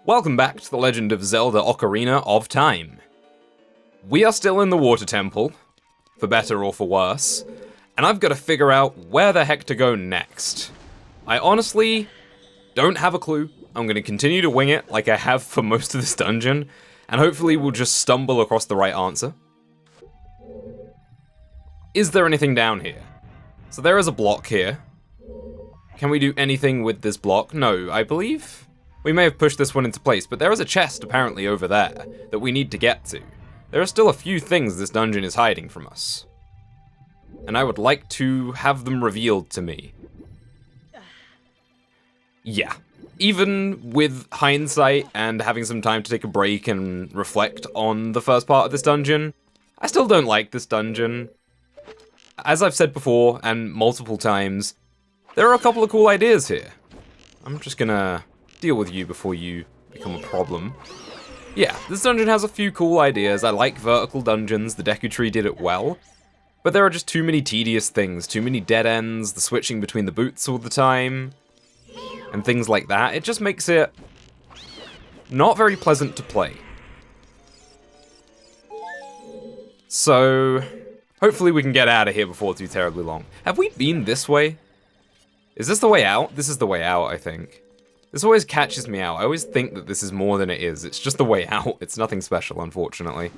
Welcome back to The Legend of Zelda Ocarina of Time. We are still in the Water Temple, for better or for worse, and I've got to figure out where the heck to go next. I honestly don't have a clue. I'm going to continue to wing it like I have for most of this dungeon, and hopefully we'll just stumble across the right answer. Is there anything down here? So there is a block here. Can we do anything with this block? No, I believe we may have pushed this one into place, but there is a chest apparently over there that we need to get to. There are still a few things this dungeon is hiding from us, and I would like to have them revealed to me. Yeah, even with hindsight and having some time to take a break and reflect on the first part of this dungeon, I still don't like this dungeon. As I've said before, and multiple times, there are a couple of cool ideas here. I'm just gonna deal with you before you become a problem. Yeah, this dungeon has a few cool ideas. I like vertical dungeons, the Deku Tree did it well. But there are just too many tedious things, too many dead ends, the switching between the boots all the time, and things like that. It just makes it not very pleasant to play. So, hopefully we can get out of here before too terribly long. Have we been this way? Is this the way out? This is the way out, I think. This always catches me out. I always think that this is more than it is. It's just the way out. It's nothing special, unfortunately.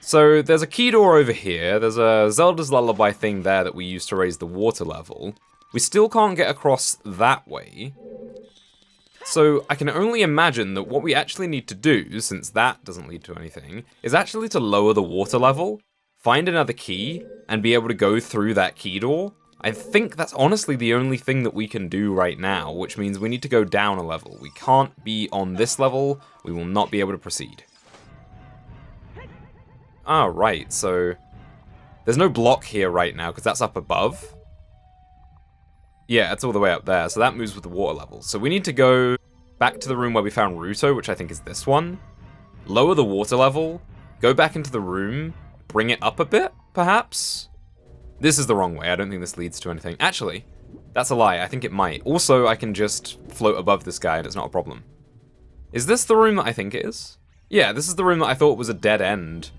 So, there's a key door over here. There's a Zelda's Lullaby thing there that we use to raise the water level. We still can't get across that way. So, I can only imagine that what we actually need to do, since that doesn't lead to anything, is actually to lower the water level, find another key, and be able to go through that key door. I think that's honestly the only thing that we can do right now, which means we need to go down a level. We can't be on this level, we will not be able to proceed. Ah, right, so there's no block here right now, because that's up above. Yeah, it's all the way up there, so that moves with the water level. So we need to go back to the room where we found Ruto, which I think is this one, lower the water level, go back into the room, bring it up a bit, perhaps? This is the wrong way. I don't think this leads to anything. Actually, that's a lie. I think it might. Also, I can just float above this guy and it's not a problem. Is this the room that I think it is? Yeah, this is the room that I thought was a dead end.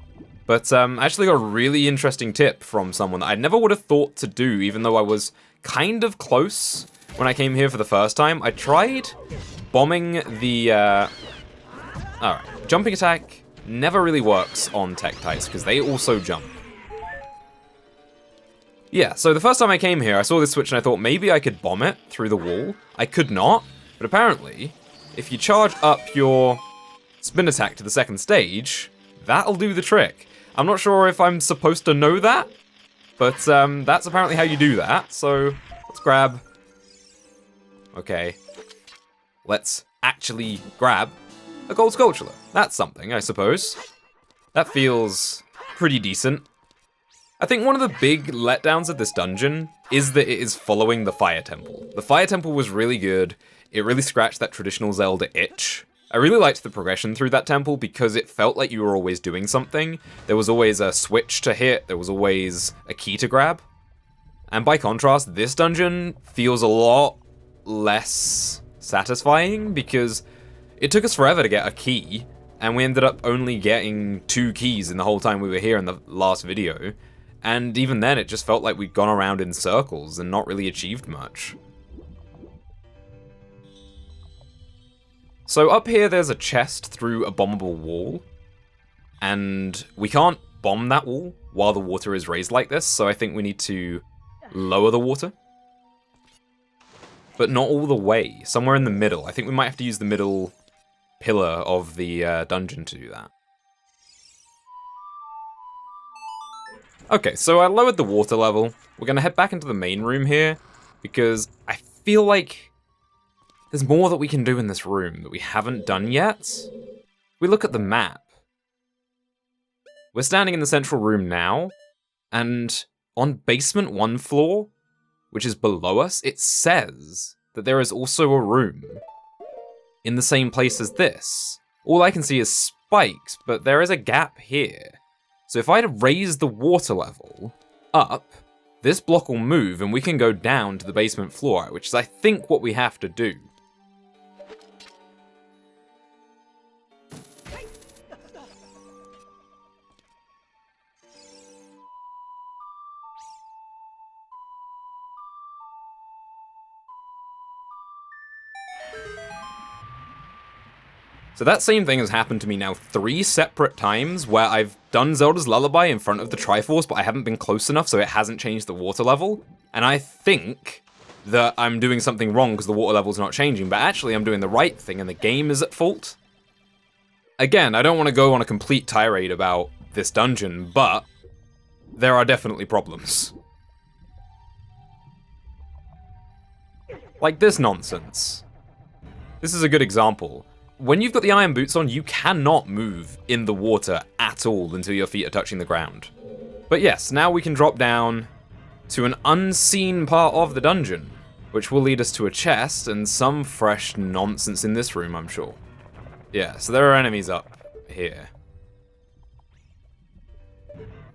But I actually got a really interesting tip from someone that I never would have thought to do, even though I was kind of close when I came here for the first time. I tried bombing the... Alright, jumping attack never really works on Tektites because they also jump. Yeah, so the first time I came here, I saw this switch and I thought maybe I could bomb it through the wall. I could not, but apparently, if you charge up your spin attack to the second stage, that'll do the trick. I'm not sure if I'm supposed to know that, but that's apparently how you do that, so let's grab... Okay, let's actually grab a gold sculpture. That's something, I suppose. That feels pretty decent. I think one of the big letdowns of this dungeon is that it is following the Fire Temple. The Fire Temple was really good. It really scratched that traditional Zelda itch. I really liked the progression through that temple because it felt like you were always doing something. There was always a switch to hit, there was always a key to grab. And by contrast, this dungeon feels a lot less satisfying because it took us forever to get a key, and we ended up only getting 2 keys in the whole time we were here in the last video. And even then, it just felt like we'd gone around in circles and not really achieved much. So up here, there's a chest through a bombable wall. And we can't bomb that wall while the water is raised like this, so I think we need to lower the water. But not all the way, somewhere in the middle. I think we might have to use the middle pillar of the dungeon to do that. Okay, so I lowered the water level. We're gonna head back into the main room here, because I feel like there's more that we can do in this room that we haven't done yet. We look at the map. We're standing in the central room now, and on basement 1 floor, which is below us, it says that there is also a room in the same place as this. All I can see is spikes, but there is a gap here. So if I raise the water level up, this block will move and we can go down to the basement floor, which is I think what we have to do. So that same thing has happened to me now 3 separate times where I've done Zelda's Lullaby in front of the Triforce, but I haven't been close enough, so it hasn't changed the water level. And I think that I'm doing something wrong because the water level's not changing, but actually I'm doing the right thing and the game is at fault. Again, I don't want to go on a complete tirade about this dungeon, but there are definitely problems. Like this nonsense. This is a good example. When you've got the iron boots on, you cannot move in the water at all until your feet are touching the ground. But yes, now we can drop down to an unseen part of the dungeon, which will lead us to a chest and some fresh nonsense in this room, I'm sure. Yeah, so there are enemies up here.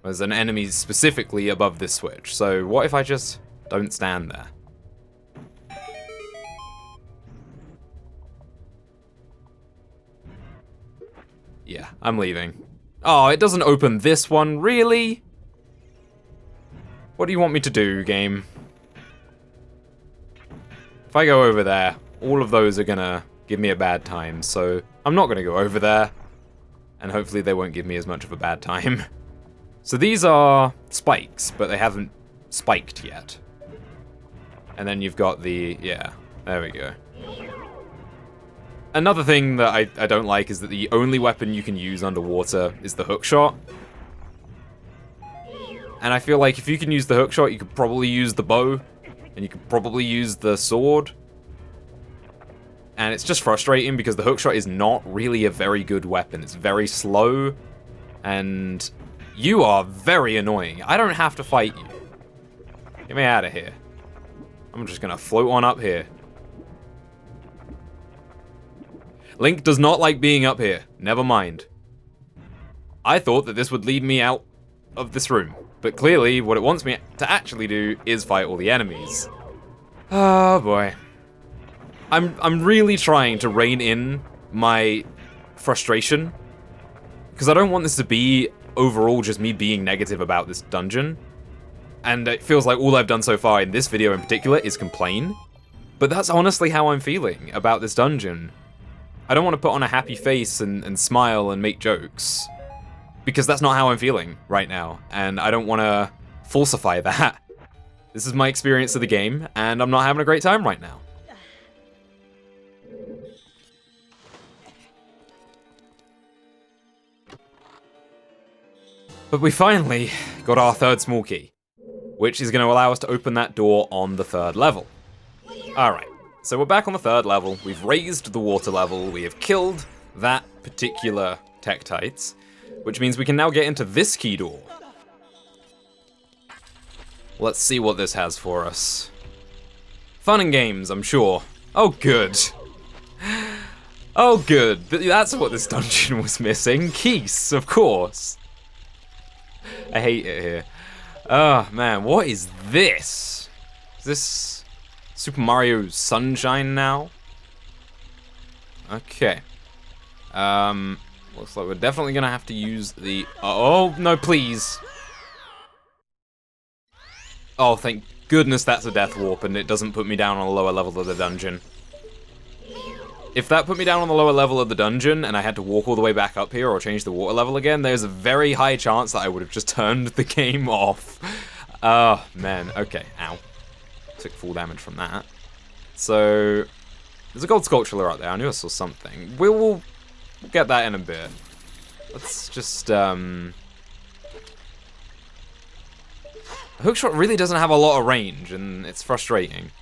There's an enemy specifically above this switch, so what if I just don't stand there? Yeah, I'm leaving. Oh, it doesn't open this one, really? What do you want me to do, game? If I go over there, all of those are gonna give me a bad time, so I'm not gonna go over there. And hopefully they won't give me as much of a bad time. So these are spikes, but they haven't spiked yet. And then you've got the, yeah, there we go. Another thing that I don't like is that the only weapon you can use underwater is the hookshot. And I feel like if you can use the hookshot, you could probably use the bow, and you could probably use the sword. And it's just frustrating because the hookshot is not really a very good weapon. It's very slow, and you are very annoying. I don't have to fight you. Get me out of here. I'm just gonna float on up here. Link does not like being up here. Never mind. I thought that this would lead me out of this room, but clearly what it wants me to actually do is fight all the enemies. Oh boy. I'm really trying to rein in my frustration, because I don't want this to be overall just me being negative about this dungeon. And it feels like all I've done so far in this video in particular is complain. But that's honestly how I'm feeling about this dungeon. I don't want to put on a happy face and smile and make jokes, because that's not how I'm feeling right now, and I don't want to falsify that. This is my experience of the game, and I'm not having a great time right now. But we finally got our third small key, which is going to allow us to open that door on the 3rd level. Alright. So we're back on the 3rd level, we've raised the water level, we have killed that particular Tektites, which means we can now get into this key door. Let's see what this has for us. Fun and games, I'm sure. Oh, good. Oh, good. That's what this dungeon was missing. Keys, of course. I hate it here. Oh, man, what is this? Is this Super Mario Sunshine now? Okay. Looks like we're definitely gonna have to use the... Oh, no, please. Oh, thank goodness that's a death warp and it doesn't put me down on a lower level of the dungeon. If that put me down on the lower level of the dungeon and I had to walk all the way back up here or change the water level again, there's a very high chance that I would have just turned the game off. Oh, man. Okay, ow. Took full damage from that. So, there's a gold sculpture out there. I knew I saw something. We'll get that in a bit. Let's just, Hookshot really doesn't have a lot of range, and it's frustrating.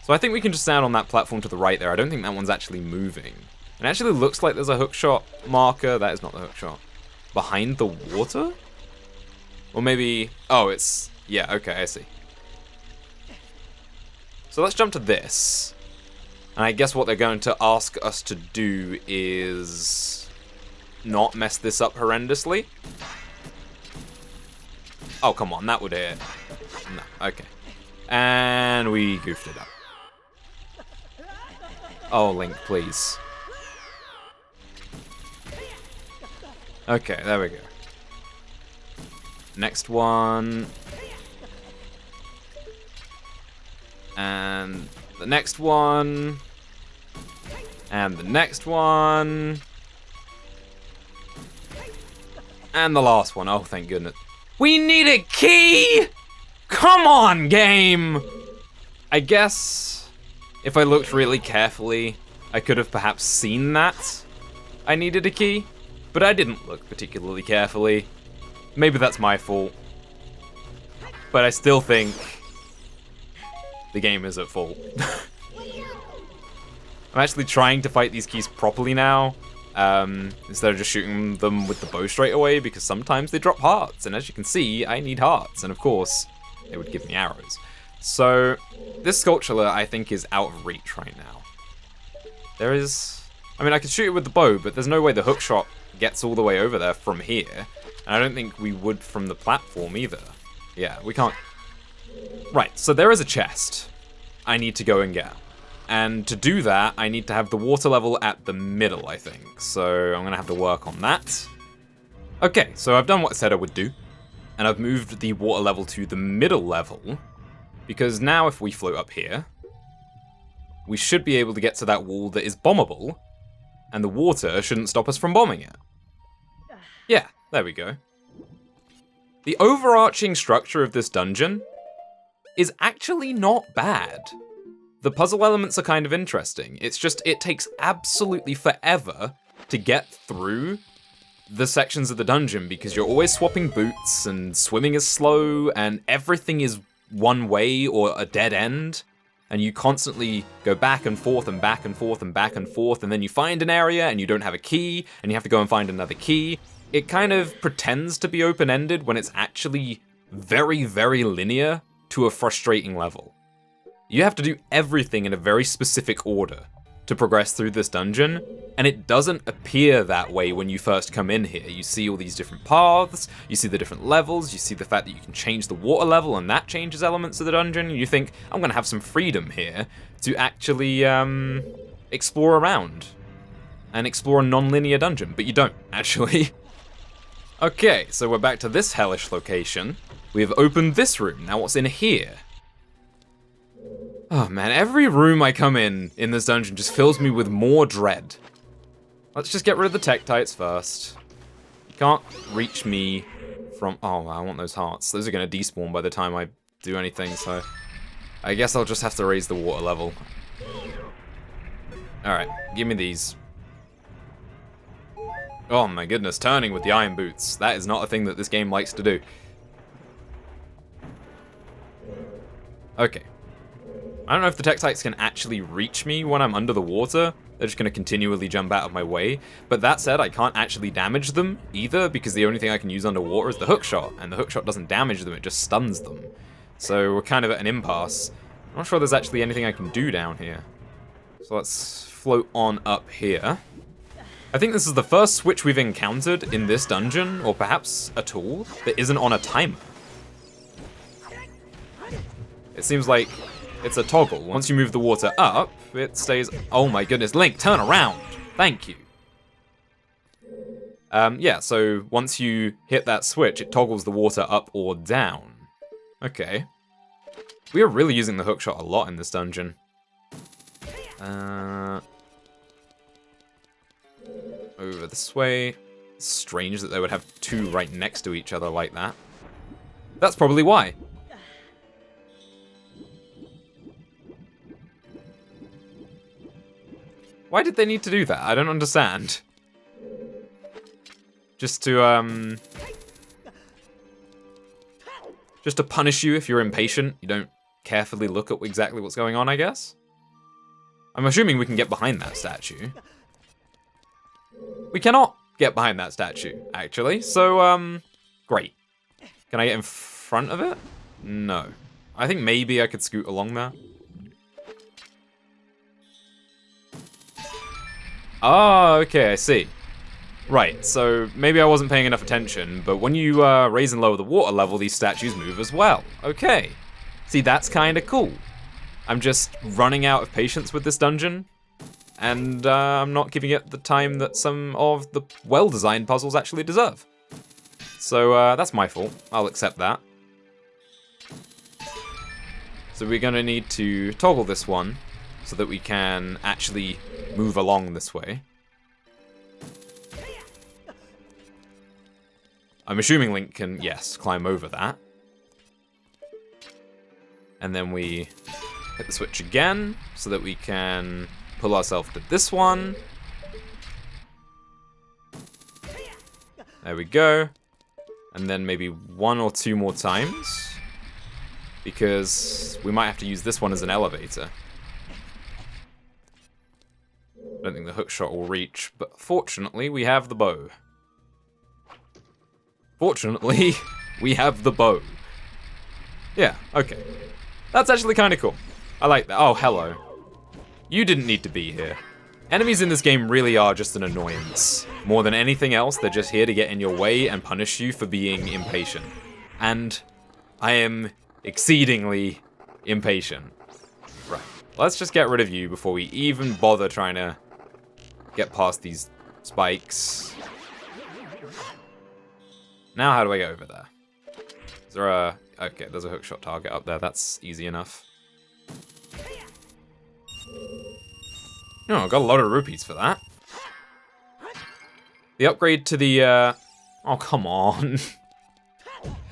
So I think we can just stand on that platform to the right there. I don't think that one's actually moving. It actually looks like there's a hookshot marker. That is not the hookshot. Behind the water? Or maybe... Oh, it's... Yeah, okay, I see. So let's jump to this. And I guess what they're going to ask us to do is... not mess this up horrendously. Oh, come on, that would hit. No, okay. And we goofed it up. Oh, Link, please. Okay, there we go. Next one. And the next one. And the next one. And the last one. Oh, thank goodness. We need a key! Come on, game! I guess if I looked really carefully, I could have perhaps seen that I needed a key, but I didn't look particularly carefully. Maybe that's my fault. But I still think the game is at fault. I'm actually trying to fight these keys properly now, instead of just shooting them with the bow straight away, because sometimes they drop hearts, and as you can see, I need hearts, and of course, they would give me arrows. So, this sculpture, I think, is out of reach right now. There is... I mean, I could shoot it with the bow, but there's no way the hookshot gets all the way over there from here, and I don't think we would from the platform either. Yeah, we can't... Right, so there is a chest I need to go and get. And to do that, I need to have the water level at the middle, I think. So I'm gonna have to work on that. Okay, so I've done what I said I would do. And I've moved the water level to the middle level. Because now if we float up here, we should be able to get to that wall that is bombable. And the water shouldn't stop us from bombing it. Yeah, there we go. The overarching structure of this dungeon is actually not bad. The puzzle elements are kind of interesting. It's just, it takes absolutely forever to get through the sections of the dungeon because you're always swapping boots and swimming is slow and everything is one way or a dead end. And you constantly go back and forth and back and forth and back and forth, and then you find an area and you don't have a key and you have to go and find another key. It kind of pretends to be open-ended when it's actually very, very linear to a frustrating level. You have to do everything in a very specific order to progress through this dungeon, and it doesn't appear that way when you first come in here. You see all these different paths, you see the different levels, you see the fact that you can change the water level and that changes elements of the dungeon, and you think, I'm gonna have some freedom here to actually explore around and explore a non-linear dungeon, but you don't, actually. Okay, so we're back to this hellish location. We have opened this room. Now what's in here? Oh man, every room I come in this dungeon just fills me with more dread. Let's just get rid of the Tektites first. You can't reach me from... Oh, I want those hearts. Those are going to despawn by the time I do anything, so... I guess I'll just have to raise the water level. Alright, give me these. Oh my goodness, turning with the iron boots. That is not a thing that this game likes to do. Okay. I don't know if the Tektites can actually reach me when I'm under the water. They're just going to continually jump out of my way. But that said, I can't actually damage them either, because the only thing I can use underwater is the hookshot, and the hookshot doesn't damage them, it just stuns them. So we're kind of at an impasse. I'm not sure there's actually anything I can do down here. So let's float on up here. I think this is the first switch we've encountered in this dungeon, or perhaps at all, that isn't on a timer. It seems like it's a toggle. Once you move the water up, it stays... Oh my goodness, Link, turn around! Thank you. Yeah, so once you hit that switch, it toggles the water up or down. Okay. We are really using the hookshot a lot in this dungeon. Over this way. Strange that they would have two right next to each other like that. That's probably why. Why did they need to do that? I don't understand. Just to punish you if you're impatient. You don't carefully look at exactly what's going on, I guess? I'm assuming we can get behind that statue. We cannot get behind that statue, actually. So, great. Can I get in front of it? No. I think maybe I could scoot along there. Oh, okay, I see. Right, so maybe I wasn't paying enough attention, but when you raise and lower the water level, these statues move as well. Okay. See, that's kind of cool. I'm just running out of patience with this dungeon, and I'm not giving it the time that some of the well-designed puzzles actually deserve. So that's my fault. I'll accept that. So we're gonna need to toggle this one so that we can actually move along this way. I'm assuming Link can, yes, climb over that. And then we hit the switch again, so that we can pull ourselves to this one. There we go. And then maybe 1 or 2 more times, because we might have to use this one as an elevator. I don't think the hookshot will reach, but fortunately we have the bow. Fortunately, we have the bow. Yeah, okay. That's actually kind of cool. I like that. Oh, hello. You didn't need to be here. Enemies in this game really are just an annoyance. More than anything else, they're just here to get in your way and punish you for being impatient. And I am exceedingly impatient. Right, let's just get rid of you before we even bother trying to get past these spikes. Now how do I get over there? Is there a... Okay, there's a hookshot target up there. That's easy enough. Oh, I got a lot of rupees for that. The upgrade to the, Oh, come on.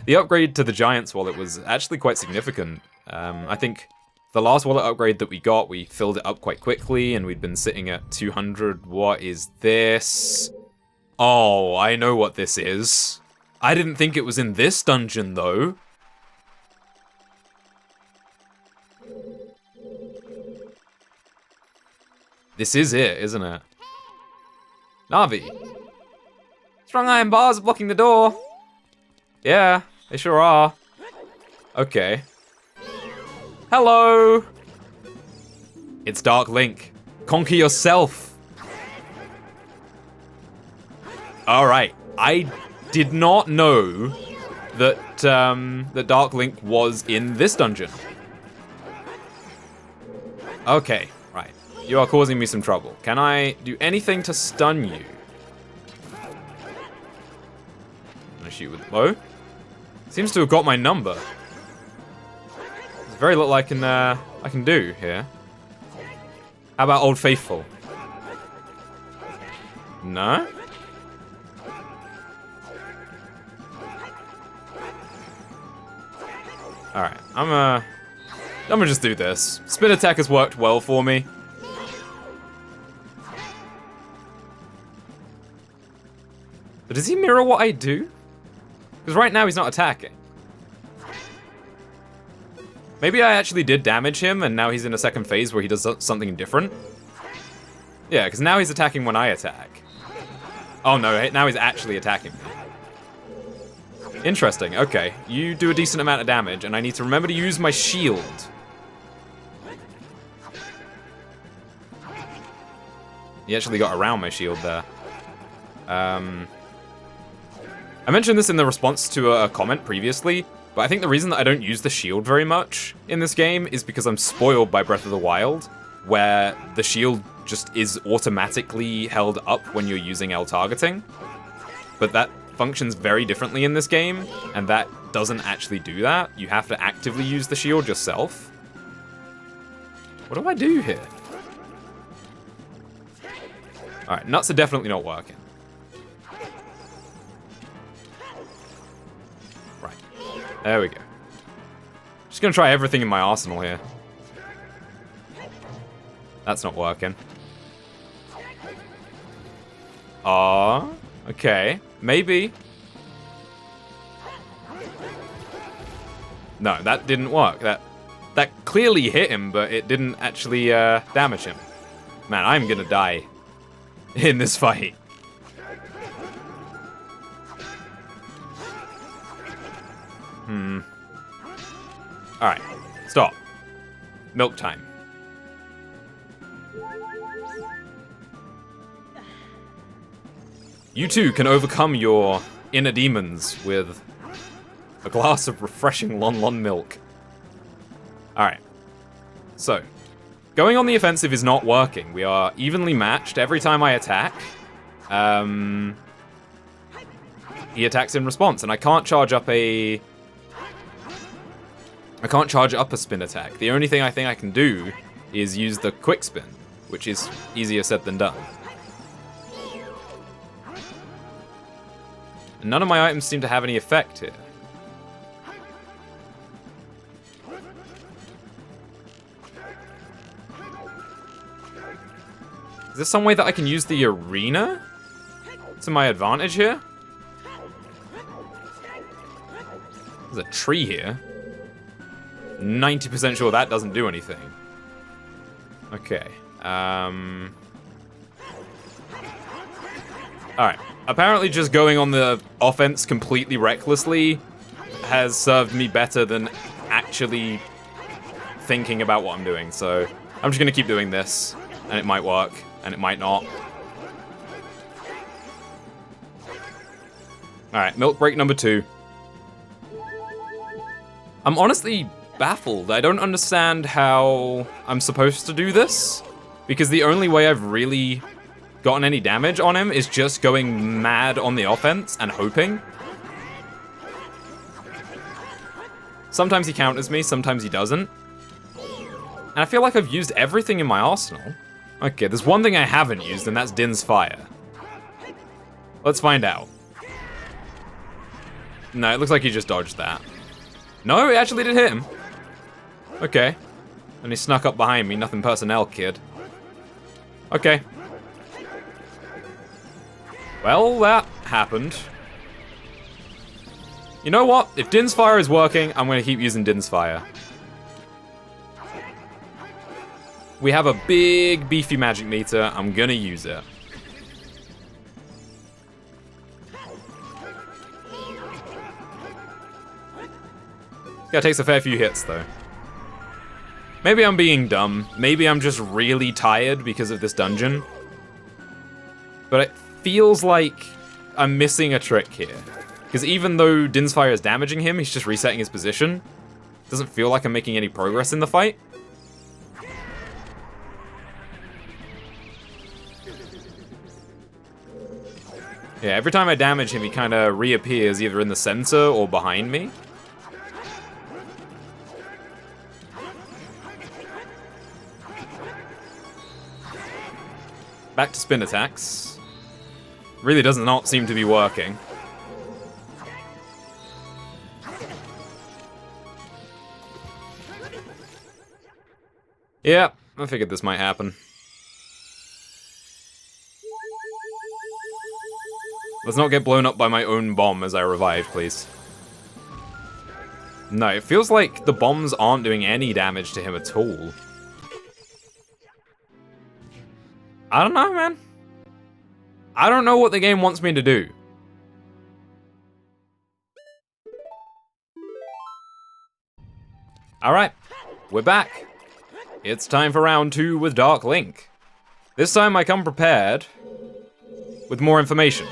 The upgrade to the Giant's Wallet was actually quite significant. I think the last wallet upgrade that we got, we filled it up quite quickly, and we'd been sitting at 200. What is this? Oh, I know what this is. I didn't think it was in this dungeon, though. This is it, isn't it? Navi. Strong iron bars are blocking the door. Yeah, they sure are. Okay. Hello. It's Dark Link. Conquer yourself. Alright, I did not know that, that Dark Link was in this dungeon. Okay, right. You are causing me some trouble. Can I do anything to stun you? Can I shoot with the bow? Seems to have got my number. There's very little I can do here. How about Old Faithful? No? Alright, I'm gonna just do this. Spin attack has worked well for me. But does he mirror what I do? Because right now he's not attacking. Maybe I actually did damage him and now he's in a second phase where he does something different. Yeah, because now he's attacking when I attack. Oh no, now he's actually attacking me. Interesting, okay. You do a decent amount of damage and I need to remember to use my shield. He actually got around my shield there. I mentioned this in the response to a comment previously, but I think the reason that I don't use the shield very much in this game is because I'm spoiled by Breath of the Wild, where the shield just is automatically held up when you're using L targeting. But that functions very differently in this game, and that doesn't actually do that. You have to actively use the shield yourself. What do I do here? Alright, nuts are definitely not working. Right. There we go. Just gonna try everything in my arsenal here. That's not working. Okay. Maybe. No, that didn't work. That clearly hit him, but it didn't actually damage him. Man, I'm gonna die in this fight. Alright, stop. Milk time. You too can overcome your inner demons with a glass of refreshing Lon Lon milk. Alright. So, going on the offensive is not working. We are evenly matched every time I attack. He attacks in response, and I can't charge up a spin attack. The only thing I think I can do is use the quick spin, which is easier said than done. And none of my items seem to have any effect here. Is there some way that I can use the arena to my advantage here? There's a tree here. 90% sure that doesn't do anything. Okay. Alright. Apparently just going on the offense completely recklessly has served me better than actually thinking about what I'm doing. So I'm just going to keep doing this, and it might work, and it might not. Alright, milk break number 2. I'm honestly baffled. I don't understand how I'm supposed to do this, because the only way I've really gotten any damage on him is just going mad on the offense and hoping. Sometimes he counters me, sometimes he doesn't. And I feel like I've used everything in my arsenal. Okay, there's one thing I haven't used, and that's Din's Fire. Let's find out. No, it looks like he just dodged that. No, it actually did hit him. Okay. And he snuck up behind me, nothing personnel, kid. Okay. Well, that happened. You know what? If Din's Fire is working, I'm gonna keep using Din's Fire. We have a big, beefy magic meter. I'm gonna use it. This guy takes a fair few hits, though. Maybe I'm being dumb. Maybe I'm just really tired because of this dungeon. But it feels like I'm missing a trick here. Because even though Din's Fire is damaging him, he's just resetting his position. Doesn't feel like I'm making any progress in the fight. Yeah, every time I damage him, he kind of reappears either in the center or behind me. Back to spin attacks. Really does not seem to be working. Yeah, I figured this might happen. Let's not get blown up by my own bomb as I revive, please. No, it feels like the bombs aren't doing any damage to him at all. I don't know, man. I don't know what the game wants me to do. Alright, we're back. It's time for round 2 with Dark Link. This time I come prepared with more information.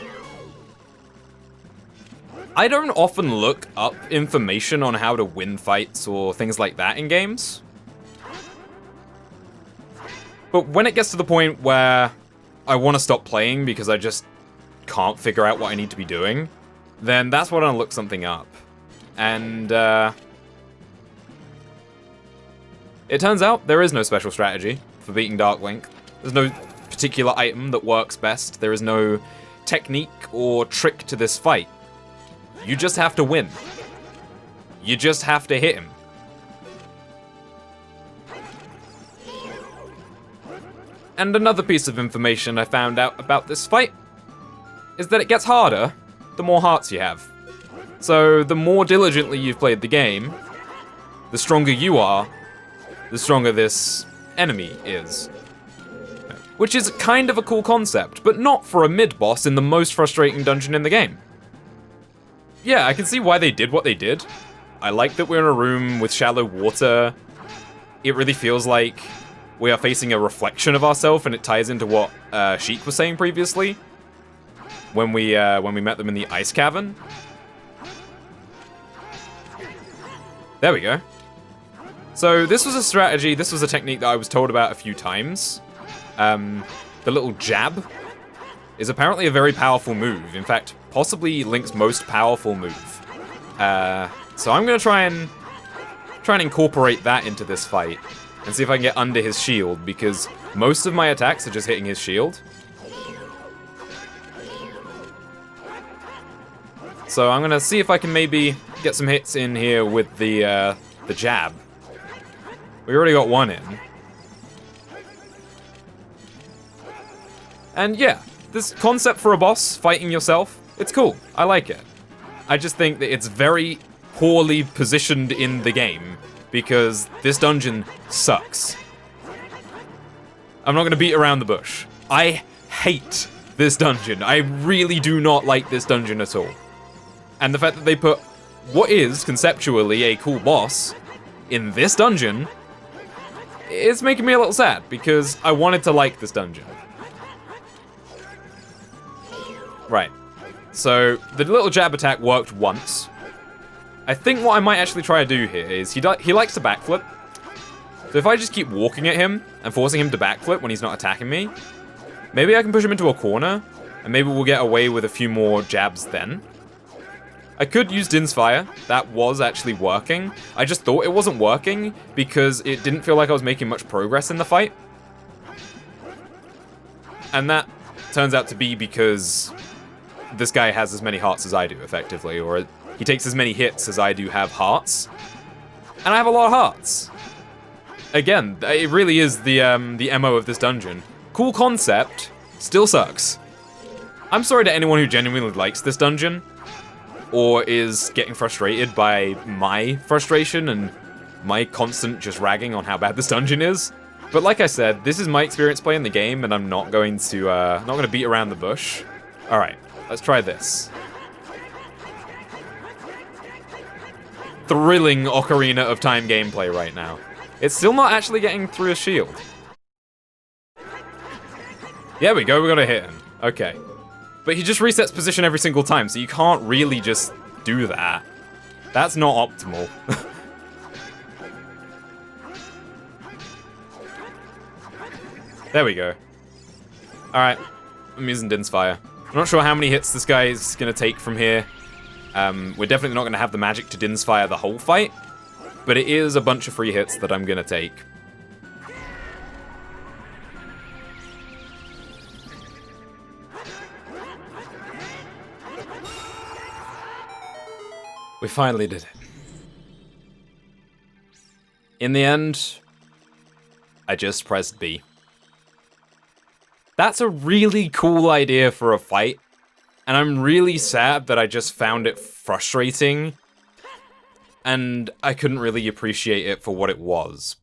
I don't often look up information on how to win fights or things like that in games. But when it gets to the point where I want to stop playing because I just can't figure out what I need to be doing, then that's when I'll look something up. And, it turns out there is no special strategy for beating Dark Link. There's no particular item that works best. There is no technique or trick to this fight. You just have to win. You just have to hit him. And another piece of information I found out about this fight is that it gets harder the more hearts you have. So the more diligently you've played the game, the stronger you are, the stronger this enemy is. Which is kind of a cool concept, but not for a mid-boss in the most frustrating dungeon in the game. Yeah, I can see why they did what they did. I like that we're in a room with shallow water. It really feels like we are facing a reflection of ourselves, and it ties into what Sheik was saying previously when we met them in the ice cavern. There we go. So this was a strategy, this was a technique that I was told about a few times. The little jab is apparently a very powerful move. In fact, possibly Link's most powerful move. So I'm gonna try and incorporate that into this fight and see if I can get under his shield, because most of my attacks are just hitting his shield. So I'm gonna see if I can maybe get some hits in here with the jab. We already got one in. And yeah, this concept for a boss, fighting yourself, it's cool. I like it. I just think that it's very poorly positioned in the game, because this dungeon sucks. I'm not gonna beat around the bush. I hate this dungeon. I really do not like this dungeon at all. And the fact that they put what is conceptually a cool boss in this dungeon is making me a little sad, because I wanted to like this dungeon. Right. So, the little jab attack worked once. I think what I might actually try to do here is, he likes to backflip. So if I just keep walking at him and forcing him to backflip when he's not attacking me, maybe I can push him into a corner, and maybe we'll get away with a few more jabs then. I could use Din's Fire. That was actually working. I just thought it wasn't working because it didn't feel like I was making much progress in the fight. And that turns out to be because this guy has as many hearts as I do, effectively, or he takes as many hits as I do have hearts. And I have a lot of hearts. Again, it really is the MO of this dungeon. Cool concept, still sucks. I'm sorry to anyone who genuinely likes this dungeon, or is getting frustrated by my frustration and my constant just ragging on how bad this dungeon is. But like I said, this is my experience playing the game, and I'm not going to beat around the bush. All right, let's try this. Thrilling Ocarina of Time gameplay right now. It's still not actually getting through a shield. There we go, we got a hit him. Okay. But he just resets position every single time, so you can't really just do that. That's not optimal. There we go. Alright, I'm using Din's Fire. I'm not sure how many hits this guy is going to take from here. We're definitely not going to have the magic to Din's Fire the whole fight, but it is a bunch of free hits that I'm going to take. We finally did it. In the end, I just pressed B. That's a really cool idea for a fight, and I'm really sad that I just found it frustrating, and I couldn't really appreciate it for what it was.